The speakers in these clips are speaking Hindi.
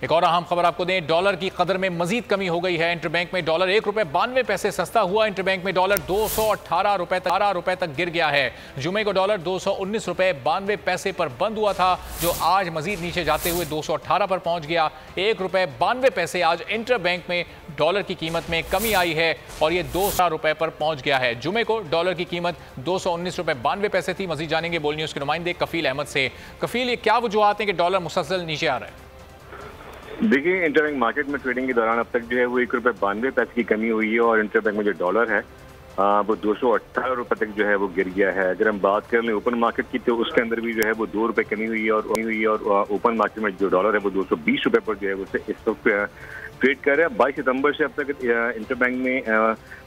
एक और अहम खबर आपको दें, डॉलर की कदर में मजीद कमी हो गई है। इंटरबैंक में डॉलर ₹1.92 सस्ता हुआ। इंटरबैंक में डॉलर ₹218 तक गिर गया है। जुमे को डॉलर ₹219.92 पर बंद हुआ था, जो आज मजीद नीचे जाते हुए 218 पर पहुंच गया। ₹1.92 आज इंटरबैंक में डॉलर की कीमत में कमी आई है और ये ₹200 पर पहुंच गया है। जुमे को डॉलर की कीमत ₹219.92 थी। मजीद जानेंगे बोल न्यूज़ के नुमाइंदे कफील अहमद से। कफील, ये क्या वजूहात हैं कि डॉलर मुसलसल नीचे आ रहा है? देखिए, इंटरबैंक मार्केट में ट्रेडिंग के दौरान अब तक जो है वो ₹1.92 की कमी हुई है और इंटरबैंक में जो डॉलर है वो ₹218 तक जो है वो गिर गया है। अगर हम बात कर लें ओपन मार्केट की तो उसके अंदर भी जो है वो ₹2 कमी हुई है और ओपन मार्केट में जो डॉलर है वो ₹220 पर जो है वो इस वक्त ट्रेड कर रहे हैं। 22 सितंबर से अब तक इंटरबैंक में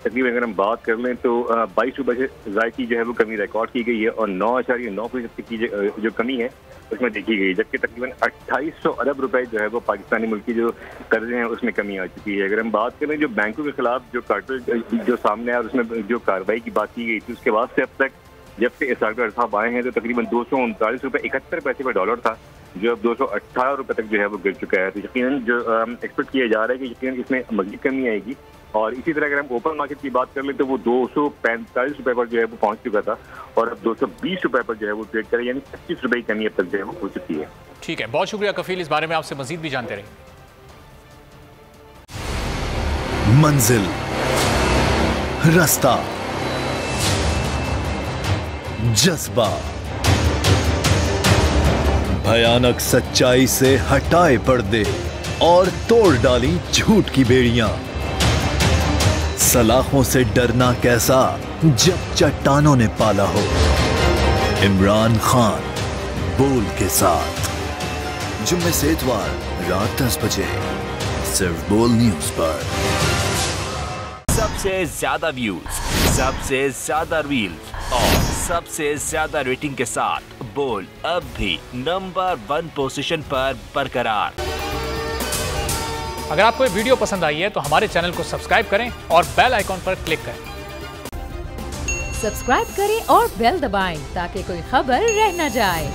तकरीबन अगर हम बात कर लें तो ₹22 से ज़ायद की जो है वो कमी रिकॉर्ड की गई है और 9.9% की जो कमी है उसमें देखी गई, जबकि तकरीबन 2800 अरब रुपए जो है वो पाकिस्तानी मुल्क की जो कर्जे हैं उसमें कमी आ चुकी है। अगर हम बात करें जो बैंकों के खिलाफ जो कार्टेल जो सामने आया और उसमें जो कार्रवाई की बात की गई थी उसके बाद से अब तक जब से इसागर साहब आए हैं तो तकरीबन ₹239.71 पर डॉलर था, जो अब ₹218 तक जो है वो गिर चुका है। तो यकीनन जो एक्सपेक्ट किया जा रहा है कि यकीनन इसमें मज़ीद कमी आएगी। और इसी तरह अगर हम ओपन मार्केट की बात कर लें तो वो ₹245 पर जो है वो पहुंच चुका था और अब ₹220 पर जो है वो ट्रेड करे, यानी ₹25 की कमी अब तक जो है वो हो चुकी है। ठीक है, बहुत शुक्रिया कफील, इस बारे में आपसे मजीद भी जानते रहे। मंजिल, रास्ता, जज्बा, भयानक सच्चाई से हटाए पर्दे और तोड़ डाली झूठ की बेड़ियां। सलाखों से डरना कैसा जब चट्टानों ने पाला हो। इमरान खान बोल के साथ जुम्मे से इतवार रात 10 बजे सिर्फ बोल न्यूज पर। सबसे ज्यादा व्यूज, सबसे ज्यादा रील्स और सबसे ज्यादा रेटिंग के साथ बोल अब भी नंबर 1 पोजीशन पर बरकरार। अगर आपको ये वीडियो पसंद आई है तो हमारे चैनल को सब्सक्राइब करें और बेल आइकॉन पर क्लिक करें। सब्सक्राइब करें और बेल दबाएं ताकि कोई खबर रह न जाए।